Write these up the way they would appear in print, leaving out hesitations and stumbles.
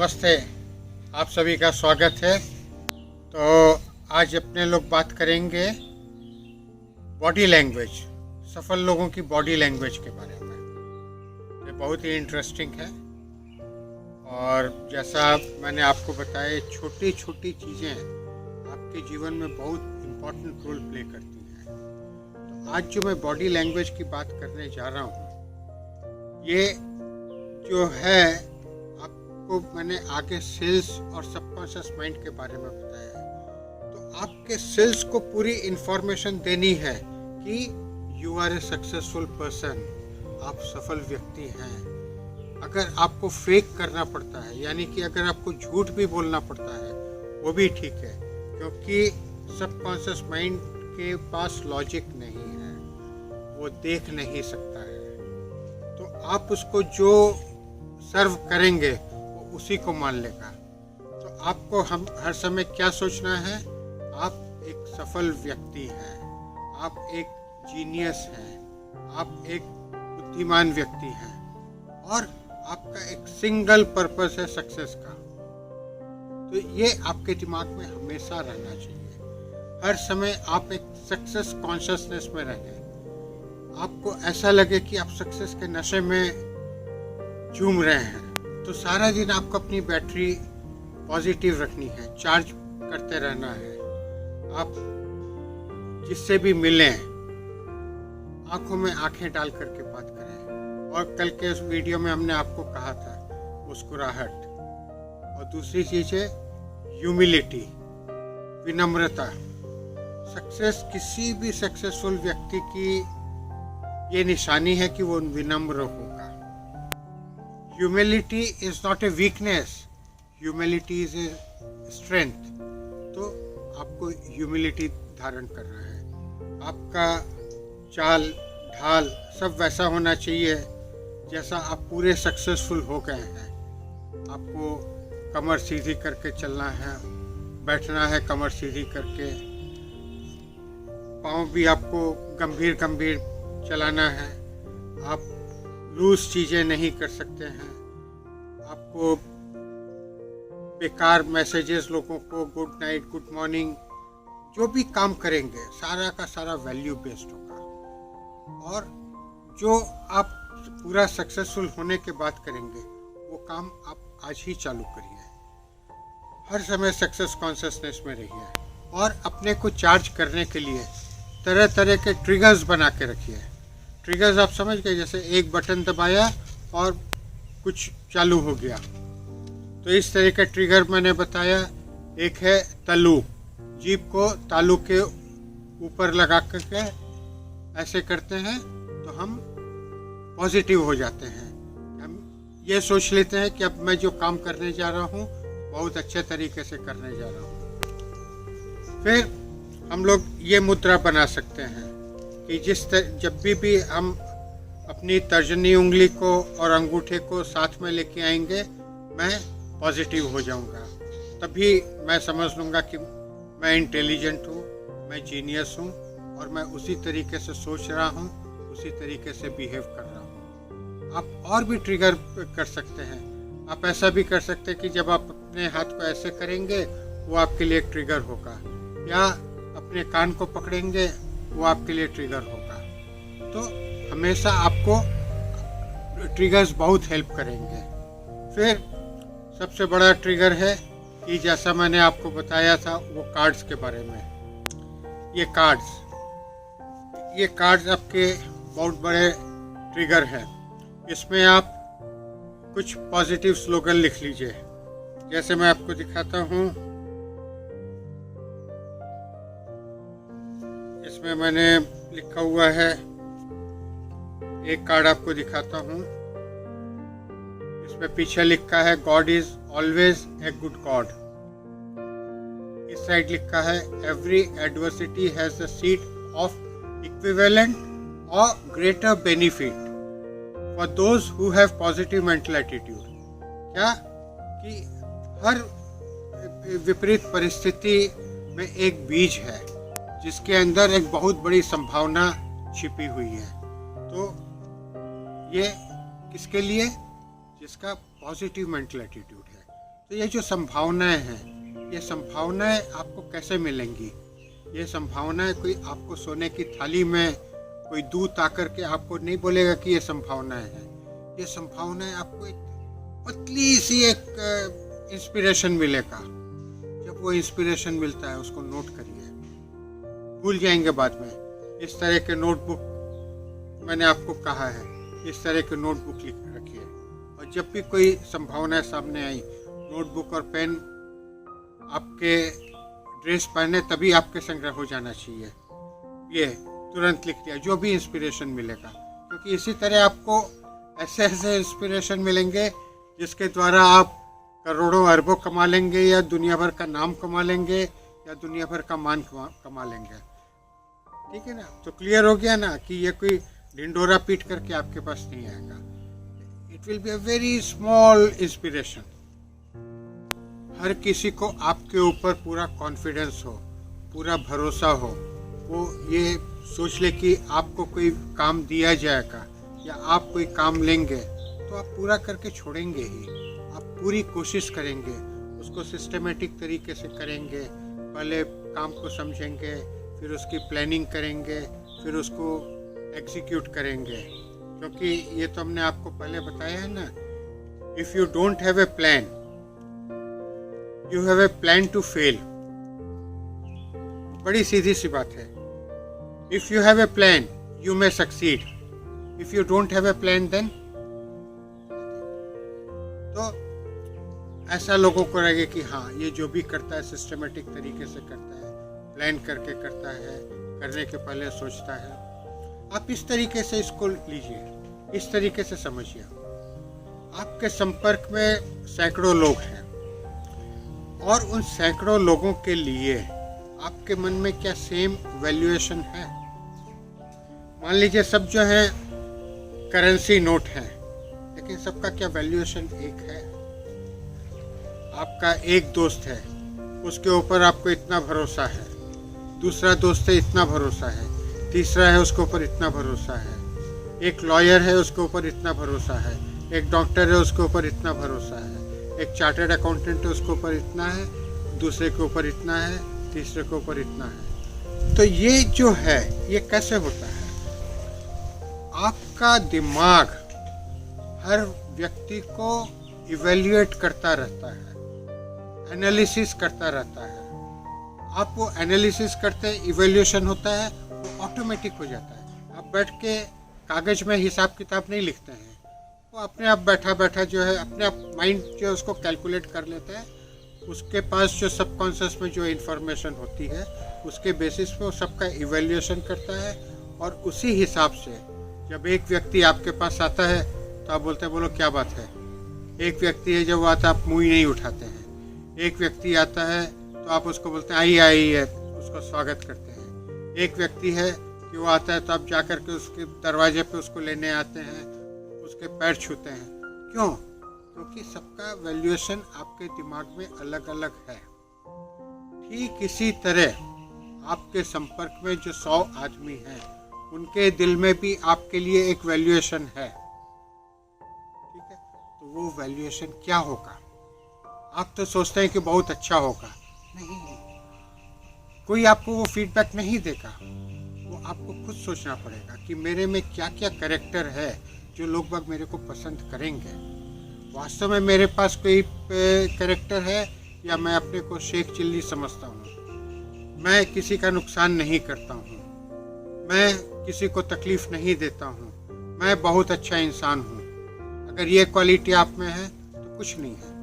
नमस्ते, आप सभी का स्वागत है। तो आज अपने लोग बात करेंगे बॉडी लैंग्वेज, सफल लोगों की बॉडी लैंग्वेज के बारे में। ये बहुत ही इंटरेस्टिंग है और जैसा मैंने आपको बताया, छोटी छोटी चीज़ें आपके जीवन में बहुत इम्पोर्टेंट रोल प्ले करती हैं। तो आज जो मैं बॉडी लैंग्वेज की बात करने जा रहा हूँ, ये जो है को मैंने आगे सेल्स और सबकॉन्शियस माइंड के बारे में बताया है। तो आपके सेल्स को पूरी इंफॉर्मेशन देनी है कि you are a successful person, आप सफल व्यक्ति हैं। अगर आपको फेक करना पड़ता है, यानी कि अगर आपको झूठ भी बोलना पड़ता है, वो भी ठीक है, क्योंकि सबकॉन्शियस माइंड के पास लॉजिक नहीं है, वो देख नहीं सकता है। तो आप उसको जो सर्व करेंगे उसी को मान लेगा। तो आपको हम हर समय क्या सोचना है, आप एक सफल व्यक्ति हैं, आप एक जीनियस हैं, आप एक बुद्धिमान व्यक्ति हैं और आपका एक सिंगल पर्पस है सक्सेस का। तो ये आपके दिमाग में हमेशा रहना चाहिए। हर समय आप एक सक्सेस कॉन्शियसनेस में रहें। आपको ऐसा लगे कि आप सक्सेस के नशे में झूम रहे हैं। तो सारा दिन आपको अपनी बैटरी पॉजिटिव रखनी है, चार्ज करते रहना है। आप जिससे भी मिलें, आंखों में आंखें डाल करके बात करें। और कल के उस वीडियो में हमने आपको कहा था मुस्कुराहट। और दूसरी चीज़ है ह्यूमिलिटी, विनम्रता। सक्सेस, किसी भी सक्सेसफुल व्यक्ति की ये निशानी है कि वो विनम्र होगा। Humility is not a weakness, humility is a strength। तो आपको ह्यूमिलिटी धारण करना है। आपका चाल ढाल सब वैसा होना चाहिए जैसा आप पूरे सक्सेसफुल हो गए हैं। आपको कमर सीधी करके चलना है, बैठना है कमर सीधी करके, पाँव भी आपको गंभीर गंभीर चलाना है। आप लूज चीज़ें नहीं कर सकते हैं। आपको बेकार मैसेजेस लोगों को गुड नाइट, गुड मॉर्निंग, जो भी काम करेंगे सारा का सारा वैल्यू बेस्ड होगा। और जो आप पूरा सक्सेसफुल होने के बाद करेंगे, वो काम आप आज ही चालू करिए। हर समय सक्सेस कॉन्शियसनेस में रहिए और अपने को चार्ज करने के लिए तरह तरह के ट्रिगर्स बना के रखिए। ट्रिगर्स आप समझ गए, जैसे एक बटन दबाया और कुछ चालू हो गया। तो इस तरह का ट्रिगर मैंने बताया। एक है तालू, जीभ को तालू के ऊपर लगा करके ऐसे करते हैं तो हम पॉजिटिव हो जाते हैं। हम ये सोच लेते हैं कि अब मैं जो काम करने जा रहा हूँ बहुत अच्छे तरीके से करने जा रहा हूँ। फिर हम लोग ये मुद्रा बना सकते हैं कि जब भी हम अपनी तर्जनी उंगली को और अंगूठे को साथ में लेके आएंगे, मैं पॉजिटिव हो जाऊंगा। तभी मैं समझ लूँगा कि मैं इंटेलिजेंट हूँ, मैं जीनियस हूँ और मैं उसी तरीके से सोच रहा हूँ, उसी तरीके से बिहेव कर रहा हूँ। आप और भी ट्रिगर कर सकते हैं। आप ऐसा भी कर सकते हैं कि जब आप अपने हाथ को ऐसे करेंगे, वो आपके लिए एक ट्रिगर होगा, या अपने कान को पकड़ेंगे, वो आपके लिए ट्रिगर होगा। तो हमेशा आपको ट्रिगर्स बहुत हेल्प करेंगे। फिर सबसे बड़ा ट्रिगर है कि जैसा मैंने आपको बताया था वो कार्ड्स के बारे में। ये कार्ड्स आपके बहुत बड़े ट्रिगर हैं। इसमें आप कुछ पॉजिटिव स्लोगन लिख लीजिए। जैसे मैं आपको दिखाता हूँ, इसमें मैंने लिखा हुआ है, एक कार्ड आपको दिखाता हूँ। इसमें पीछे लिखा है God is always a good God. इस साइड लिखा है every adversity has the seed of equivalent और greater benefit for those who have positive mental attitude. क्या कि हर विपरीत परिस्थिति में एक बीज है जिसके अंदर एक बहुत बड़ी संभावना छिपी हुई है। तो ये किसके लिए? जिसका पॉजिटिव मेंटल एटीट्यूड है। तो ये जो संभावनाएं हैं, ये संभावनाएं आपको कैसे मिलेंगी? ये संभावनाएं कोई आपको सोने की थाली में कोई दूत आकर के आपको नहीं बोलेगा कि ये संभावनाएं हैं। ये संभावनाएं आपको एक पतली सी एक इंस्पिरेशन मिलेगा। जब वो इंस्पिरेशन मिलता है उसको नोट करिए, भूल जाएंगे बाद में। इस तरह के नोटबुक मैंने आपको कहा है, इस तरह के नोटबुक लिख रखिए, और जब भी कोई संभावनाएं सामने आई, नोटबुक और पेन आपके ड्रेस पहने तभी आपके संग्रह हो जाना चाहिए। ये तुरंत लिख दिया जो भी इंस्पिरेशन मिलेगा, क्योंकि इसी तरह आपको ऐसे ऐसे इंस्पिरेशन मिलेंगे जिसके द्वारा आप करोड़ों अरबों कमा लेंगे, या दुनिया भर का नाम कमा लेंगे, या दुनिया भर का मान कमा लेंगे। ठीक है ना? तो क्लियर हो गया ना कि ये कोई ढिंडोरा पीट करके आपके पास नहीं आएगा। It will be a very small inspiration. हर किसी को आपके ऊपर पूरा कॉन्फिडेंस हो, पूरा भरोसा हो, वो ये सोच ले कि आपको कोई काम दिया जाएगा या आप कोई काम लेंगे तो आप पूरा करके छोड़ेंगे ही। आप पूरी कोशिश करेंगे, उसको सिस्टमेटिक तरीके से करेंगे। पहले काम को समझेंगे, फिर उसकी प्लानिंग करेंगे, फिर उसको एग्जीक्यूट करेंगे। क्योंकि ये तो हमने आपको पहले बताया है ना, if you don't have a plan you have a plan to fail. बड़ी सीधी सी बात है। If you have a plan you may succeed, if you don't have a plan then. तो ऐसा लोगों को लगे कि हाँ, ये जो भी करता है सिस्टमेटिक तरीके से करता है, प्लान करके करता है, करने के पहले सोचता है। आप इस तरीके से इसको लीजिए, इस तरीके से समझिए। आपके संपर्क में सैकड़ों लोग हैं, और उन सैकड़ों लोगों के लिए आपके मन में क्या सेम वैल्यूएशन है? मान लीजिए सब जो है करेंसी नोट है, लेकिन सबका क्या वैल्यूएशन एक है? आपका एक दोस्त है, उसके ऊपर आपको इतना भरोसा है, दूसरा दोस्त है इतना भरोसा है, तीसरा है उसके ऊपर इतना भरोसा है, एक लॉयर है उसके ऊपर इतना भरोसा है, एक डॉक्टर है उसके ऊपर इतना भरोसा है, एक चार्टर्ड अकाउंटेंट है उसके ऊपर इतना है, दूसरे के ऊपर इतना है, तीसरे के ऊपर इतना है। तो ये जो है ये कैसे होता है? आपका दिमाग हर व्यक्ति को इवेल्युएट करता रहता है, एनालिसिस करता रहता है। आप वो एनालिसिस करते, इवेल्यूशन होता है, वो ऑटोमेटिक हो जाता है। आप बैठ के कागज में हिसाब किताब नहीं लिखते हैं, वो अपने आप बैठा बैठा जो है अपने आप माइंड जो है उसको कैलकुलेट कर लेता है। उसके पास जो सबकॉन्शियस में जो इन्फॉर्मेशन होती है उसके बेसिस पे वो सबका इवेल्यूएशन करता है, और उसी हिसाब से जब एक व्यक्ति आपके पास आता है तो आप बोलते हैं बोलो क्या बात है। एक व्यक्ति है जब वो आता है आप मुँह ही नहीं उठाते हैं। एक व्यक्ति आता है तो आप उसको बोलते हैं आइए आइए, उसको स्वागत करते हैं। एक व्यक्ति है कि वो आता है तो आप जा कर के उसके दरवाजे पे उसको लेने आते हैं, उसके पैर छूते हैं। क्यों? क्योंकि सबका वैल्यूएशन आपके दिमाग में अलग अलग है। ठीक इसी तरह आपके संपर्क में जो 100 आदमी हैं, उनके दिल में भी आपके लिए एक वैल्यूएशन है। ठीक है? तो वो वैल्यूएशन क्या होगा? आप तो सोचते हैं कि बहुत अच्छा होगा, नहीं, कोई आपको वो फीडबैक नहीं देगा। वो आपको खुद सोचना पड़ेगा कि मेरे में क्या क्या कैरेक्टर है जो लोग बाग मेरे को पसंद करेंगे। वास्तव में मेरे पास कोई कैरेक्टर है या मैं अपने को शेख चिल्ली समझता हूँ? मैं किसी का नुकसान नहीं करता हूँ, मैं किसी को तकलीफ नहीं देता हूँ, मैं बहुत अच्छा इंसान हूँ। अगर ये क्वालिटी आप में है तो कुछ नहीं है।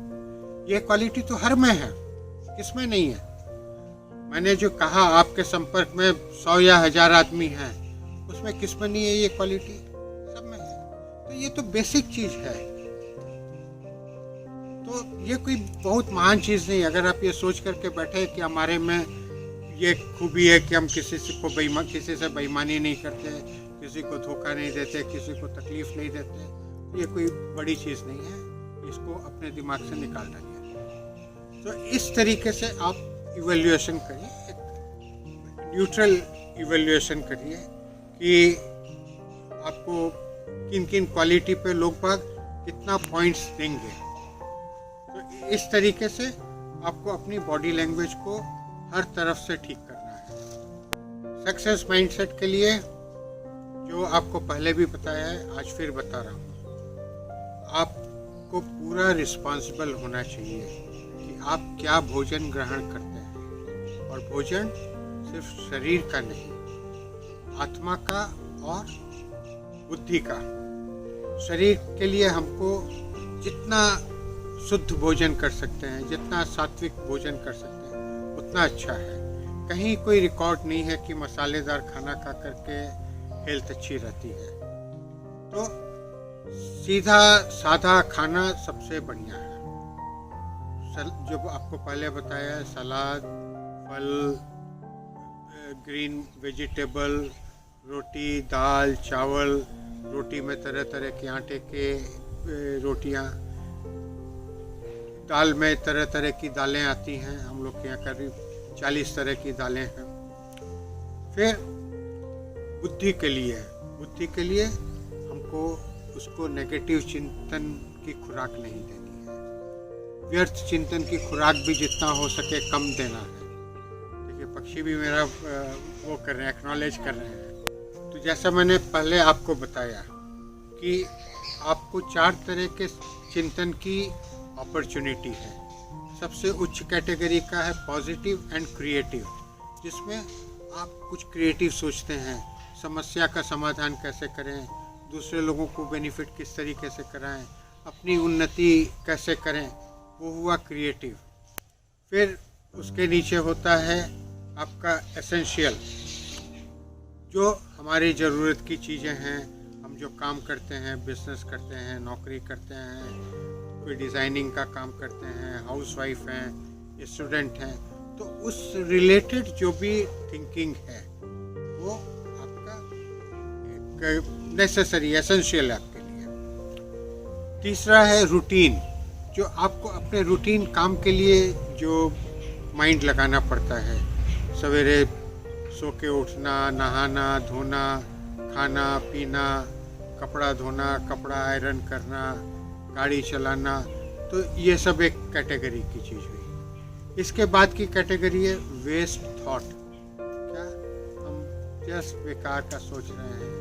ये क्वालिटी तो हर में है, किसमें नहीं है? मैंने जो कहा आपके संपर्क में 100 या 1000 आदमी हैं, उसमें किसमें नहीं है ये क्वालिटी? सब में है। तो ये तो बेसिक चीज है। तो ये कोई बहुत महान चीज नहीं। अगर आप ये सोच करके बैठे कि हमारे में ये खूबी है कि हम किसी से बेईमानी नहीं करते, किसी को धोखा नहीं देते, किसी को तकलीफ नहीं देते, ये कोई बड़ी चीज नहीं है। इसको अपने दिमाग से निकाल डालिए। तो इस तरीके से आप इवैल्यूएशन करिए, एक न्यूट्रल इवैल्यूएशन करिए कि आपको किन किन क्वालिटी पे लोग बाग कितना पॉइंट्स देंगे। तो इस तरीके से आपको अपनी बॉडी लैंग्वेज को हर तरफ से ठीक करना है। सक्सेस माइंडसेट के लिए जो आपको पहले भी बताया है, आज फिर बता रहा हूँ, आपको पूरा रिस्पॉन्सिबल होना चाहिए कि आप क्या भोजन ग्रहण करते हैं। और भोजन सिर्फ शरीर का नहीं, आत्मा का और बुद्धि का। शरीर के लिए हमको जितना शुद्ध भोजन कर सकते हैं, जितना सात्विक भोजन कर सकते हैं, उतना अच्छा है। कहीं कोई रिकॉर्ड नहीं है कि मसालेदार खाना खा करके हेल्थ अच्छी रहती है। तो सीधा साधा खाना सबसे बढ़िया है। जो आपको पहले बताया है, सलाद, फल, ग्रीन वेजिटेबल, रोटी, दाल, चावल, रोटी में तरह तरह के आटे के रोटियां, दाल में तरह तरह की दालें आती हैं। हम लोग के यहाँ करीब 40 तरह की दालें हैं। फिर बुद्धि के लिए हमको उसको नेगेटिव चिंतन की खुराक नहीं देनी है। व्यर्थ चिंतन की खुराक भी जितना हो सके कम देना है। देखिए, पक्षी भी मेरा वो कर रहे हैं, एक्नॉलेज कर रहे हैं। तो जैसा मैंने पहले आपको बताया कि आपको 4 तरह के चिंतन की अपॉर्चुनिटी है। सबसे उच्च कैटेगरी का है पॉजिटिव एंड क्रिएटिव, जिसमें आप कुछ क्रिएटिव सोचते हैं, समस्या का समाधान कैसे करें, दूसरे लोगों को बेनिफिट किस तरीके से कराएं, अपनी उन्नति कैसे करें, वो हुआ क्रिएटिव। फिर उसके नीचे होता है आपका एसेंशियल, जो हमारी ज़रूरत की चीज़ें हैं। हम जो काम करते हैं, बिजनेस करते हैं, नौकरी करते हैं, कोई डिज़ाइनिंग का काम करते हैं, हाउसवाइफ हैं, स्टूडेंट हैं, तो उस रिलेटेड जो भी थिंकिंग है वो आपका एक नेसेसरी, एसेंशियल है आपके लिए। तीसरा है रूटीन, जो आपको अपने रूटीन काम के लिए जो माइंड लगाना पड़ता है। सवेरे सो के उठना, नहाना धोना, खाना पीना, कपड़ा धोना, कपड़ा आयरन करना, गाड़ी चलाना, तो ये सब एक कैटेगरी की चीज़ हुई। इसके बाद की कैटेगरी है वेस्ट थॉट। क्या हम जस्ट बेकार का सोच रहे हैं,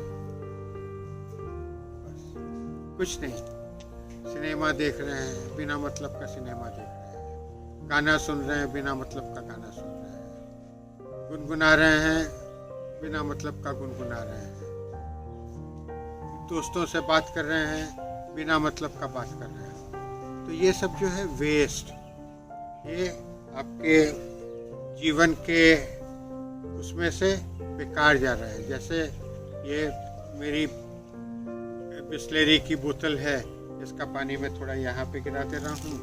बस कुछ नहीं। सिनेमा देख रहे हैं, बिना मतलब का सिनेमा देख रहे हैं, गाना सुन रहे हैं, बिना मतलब का गाना सुन रहे हैं, गुनगुना रहे हैं, बिना मतलब का गुनगुना रहे हैं, दोस्तों से बात कर रहे हैं, बिना मतलब का बात कर रहे हैं। तो ये सब जो है वेस्ट, ये आपके जीवन के उसमें से बेकार जा रहा है। जैसे ये मेरी बिस्लेरी की बोतल है, इसका पानी में थोड़ा यहाँ पे गिरा दे रहा हूँ,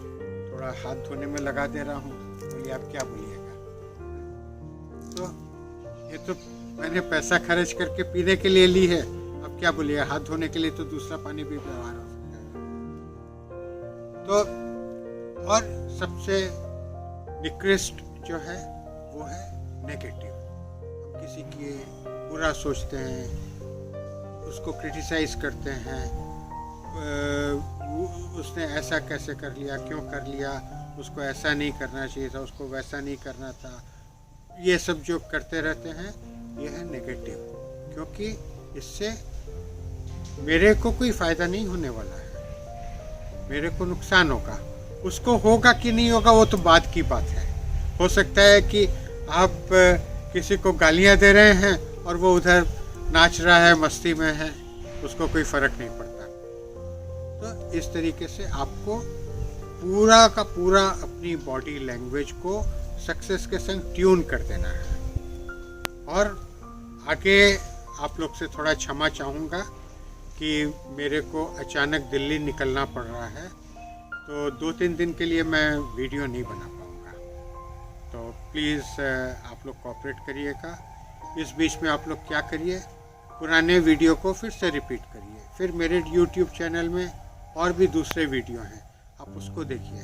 थोड़ा हाथ धोने में लगा दे रहा हूँ। बोलिए आप क्या बोलिएगा? तो ये तो मैंने पैसा खर्च करके पीने के लिए ली है, अब क्या बोलिए? हाथ धोने के लिए तो दूसरा पानी भी व्यवहार हो सकता है। तो और सबसे निकृष्ट जो है वो है नेगेटिव। हम किसी की बुरा सोचते हैं, उसको क्रिटिसाइज करते हैं, उसने ऐसा कैसे कर लिया, क्यों कर लिया, उसको ऐसा नहीं करना चाहिए था, उसको वैसा नहीं करना था। ये सब जो करते रहते हैं ये है नेगेटिव, क्योंकि इससे मेरे को कोई फ़ायदा नहीं होने वाला है, मेरे को नुकसान होगा। उसको होगा कि नहीं होगा वो तो बाद की बात है। हो सकता है कि आप किसी को गालियां दे रहे हैं और वो उधर नाच रहा है, मस्ती में है, उसको कोई फ़र्क नहीं पड़ता। तो इस तरीके से आपको पूरा का पूरा अपनी बॉडी लैंग्वेज को सक्सेस के संग ट्यून कर देना है। और आगे आप लोग से थोड़ा क्षमा चाहूँगा कि मेरे को अचानक दिल्ली निकलना पड़ रहा है, तो 2-3 दिन के लिए मैं वीडियो नहीं बना पाऊँगा। तो प्लीज़ आप लोग कोऑपरेट करिएगा। इस बीच में आप लोग क्या करिए, पुराने वीडियो को फिर से रिपीट करिए। फिर मेरे यूट्यूब चैनल में और भी दूसरे वीडियो हैं, आप उसको देखिए।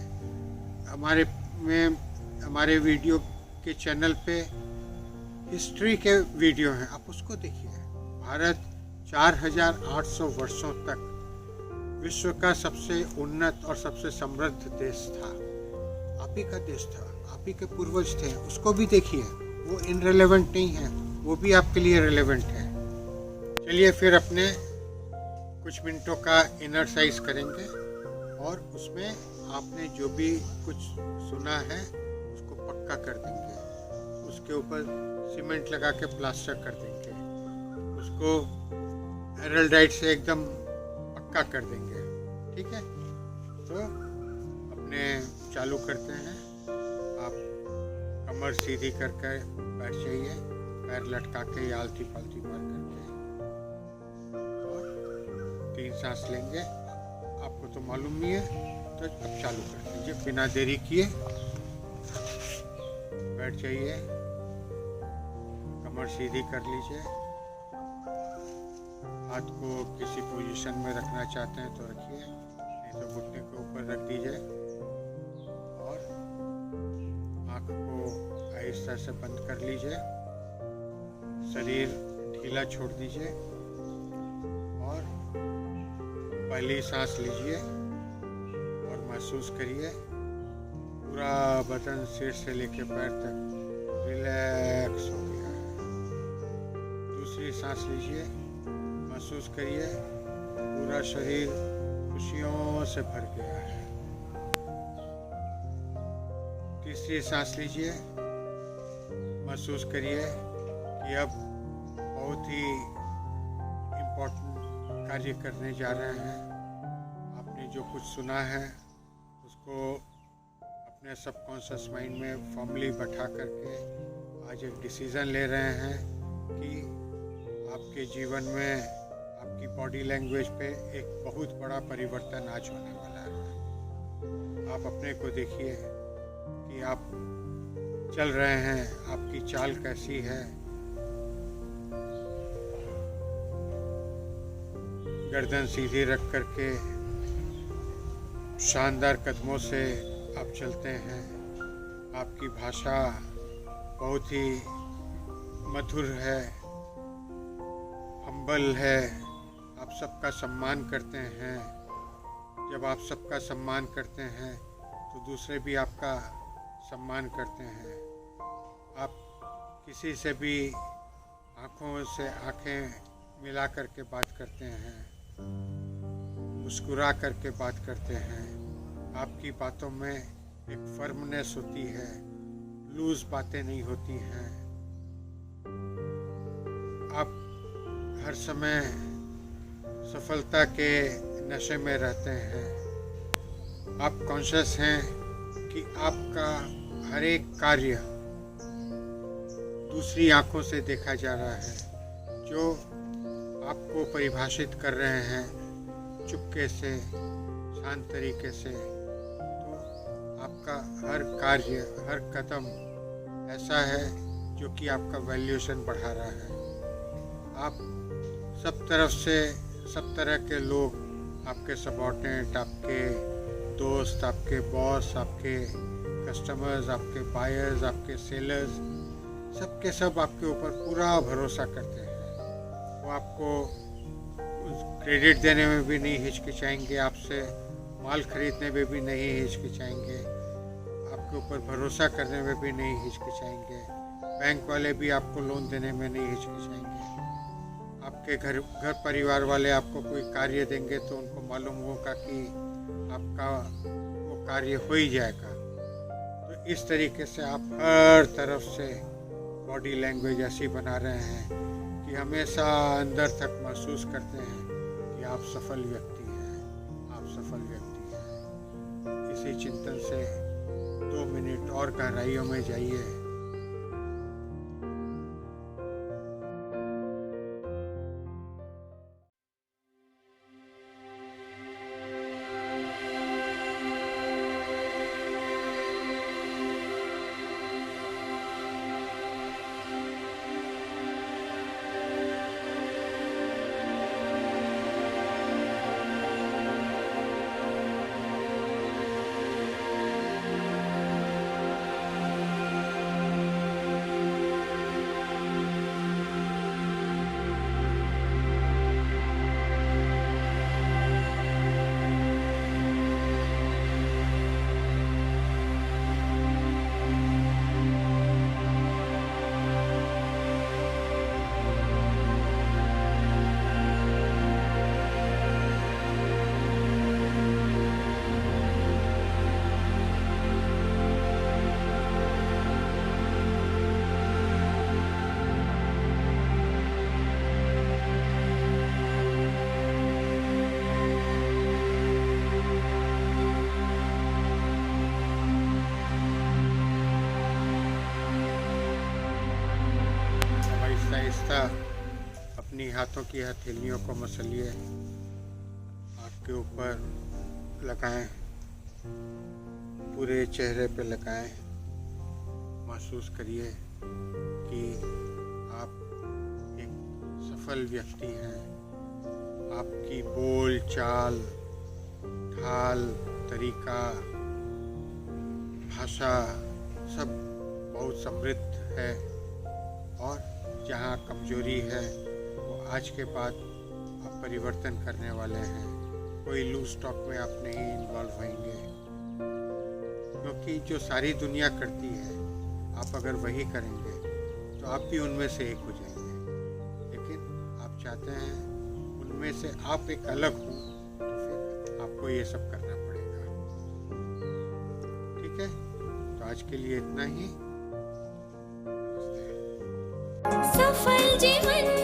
हमारे वीडियो के चैनल पे हिस्ट्री के वीडियो हैं, आप उसको देखिए। भारत 4800 वर्षों तक विश्व का सबसे उन्नत और सबसे समृद्ध देश था, आप ही का देश था, आप ही के पूर्वज थे, उसको भी देखिए, वो इनरिलेवेंट नहीं है, वो भी आपके लिए रिलेवेंट है। चलिए फिर अपने कुछ मिनटों का इनरसाइज करेंगे और उसमें आपने जो भी कुछ सुना है उसको पक्का कर देंगे, उसके ऊपर सीमेंट लगा के प्लास्टर कर देंगे, उसको एरल्डाइट से एकदम पक्का कर देंगे। ठीक है, तो अपने चालू करते हैं। आप कमर सीधी करके बैठ जाइए, पैर लटका के या आलती पालती मार करके, और 3 सांस लेंगे। आपको तो मालूम नहीं है, तो अब चालू कर दीजिए बिना देरी किए। बैठ जाइए, कमर सीधी कर लीजिए, हाथ को किसी पोजीशन में रखना चाहते हैं तो रखिए, नहीं तो घुटने के ऊपर रख दीजिए, और आँख को आहिस्ता से बंद कर लीजिए, शरीर ढीला छोड़ दीजिए, और पहली सांस लीजिए और महसूस करिए पूरा बदन सिर से लेकर पैर तक रिलैक्स हो गया है। दूसरी सांस लीजिए, महसूस करिए पूरा शरीर खुशियों से भर गया है। तीसरी सांस लीजिए, महसूस करिए कि अब बहुत ही इम्पोर्टेंट कार्य करने जा रहे हैं। आपने जो कुछ सुना है उसको अपने सबकॉन्शियस माइंड में फॉर्मली बैठा करके आज एक डिसीज़न ले रहे हैं कि आपके जीवन में आपकी बॉडी लैंग्वेज पे एक बहुत बड़ा परिवर्तन आज होने वाला है। आप अपने को देखिए कि आप चल रहे हैं, आपकी चाल कैसी है, गर्दन सीधी रख करके शानदार कदमों से आप चलते हैं। आपकी भाषा बहुत ही मधुर है, हम्बल है, आप सबका सम्मान करते हैं। जब आप सबका सम्मान करते हैं तो दूसरे भी आपका सम्मान करते हैं। आप किसी से भी आँखों से आँखें मिला करके बात करते हैं, मुस्कुरा करके बात करते हैं। आपकी बातों में एक फर्मनेस होती है, लूज बातें नहीं होती हैं। आप हर समय सफलता के नशे में रहते हैं। आप कॉन्शियस हैं कि आपका हर एक कार्य दूसरी आंखों से देखा जा रहा है, जो आपको परिभाषित कर रहे हैं चुपके से, शांत तरीके से। तो आपका हर कार्य, हर कदम ऐसा है जो कि आपका वैल्यूएशन बढ़ा रहा है। आप सब तरफ से, सब तरह के लोग, आपके सबॉर्डिनेट, आपके दोस्त, आपके बॉस, आपके कस्टमर्स, आपके बायर्स, आपके सेलर्स, सबके सब आपके ऊपर पूरा भरोसा करते हैं। वो आपको क्रेडिट देने में भी नहीं हिचकिचाएंगे, आपसे माल खरीदने में भी नहीं हिचकिचाएंगे, आपके ऊपर भरोसा करने में भी नहीं हिचकिचाएंगे। बैंक वाले भी आपको लोन देने में नहीं हिचकिचाएंगे। आपके घर परिवार वाले आपको कोई कार्य देंगे तो उनको मालूम होगा कि आपका वो कार्य हो ही जाएगा। तो इस तरीके से आप हर तरफ से बॉडी लैंग्वेज ऐसी बना रहे हैं कि हमेशा अंदर तक महसूस करते हैं कि आप सफल व्यक्ति हैं, आप सफल व्यक्ति हैं। इसी चिंतन से 2 मिनट और गहराइयों में जाइए। अपनी हाथों की हथेलियों को मसलिए, आँख के ऊपर लगाएं, पूरे चेहरे पे लगाएं। महसूस करिए कि आप एक सफल व्यक्ति हैं। आपकी बोल चाल, ढाल, तरीका, भाषा सब बहुत समृद्ध है, और जहाँ कमजोरी है वो आज के बाद आप परिवर्तन करने वाले हैं। कोई लूज टॉक में आप नहीं इन्वॉल्व होंगे, क्योंकि जो सारी दुनिया करती है आप अगर वही करेंगे तो आप भी उनमें से एक हो जाएंगे। लेकिन आप चाहते हैं उनमें से आप एक अलग हो, तो फिर आपको ये सब करना पड़ेगा। ठीक है, तो आज के लिए इतना ही। सफल जीवन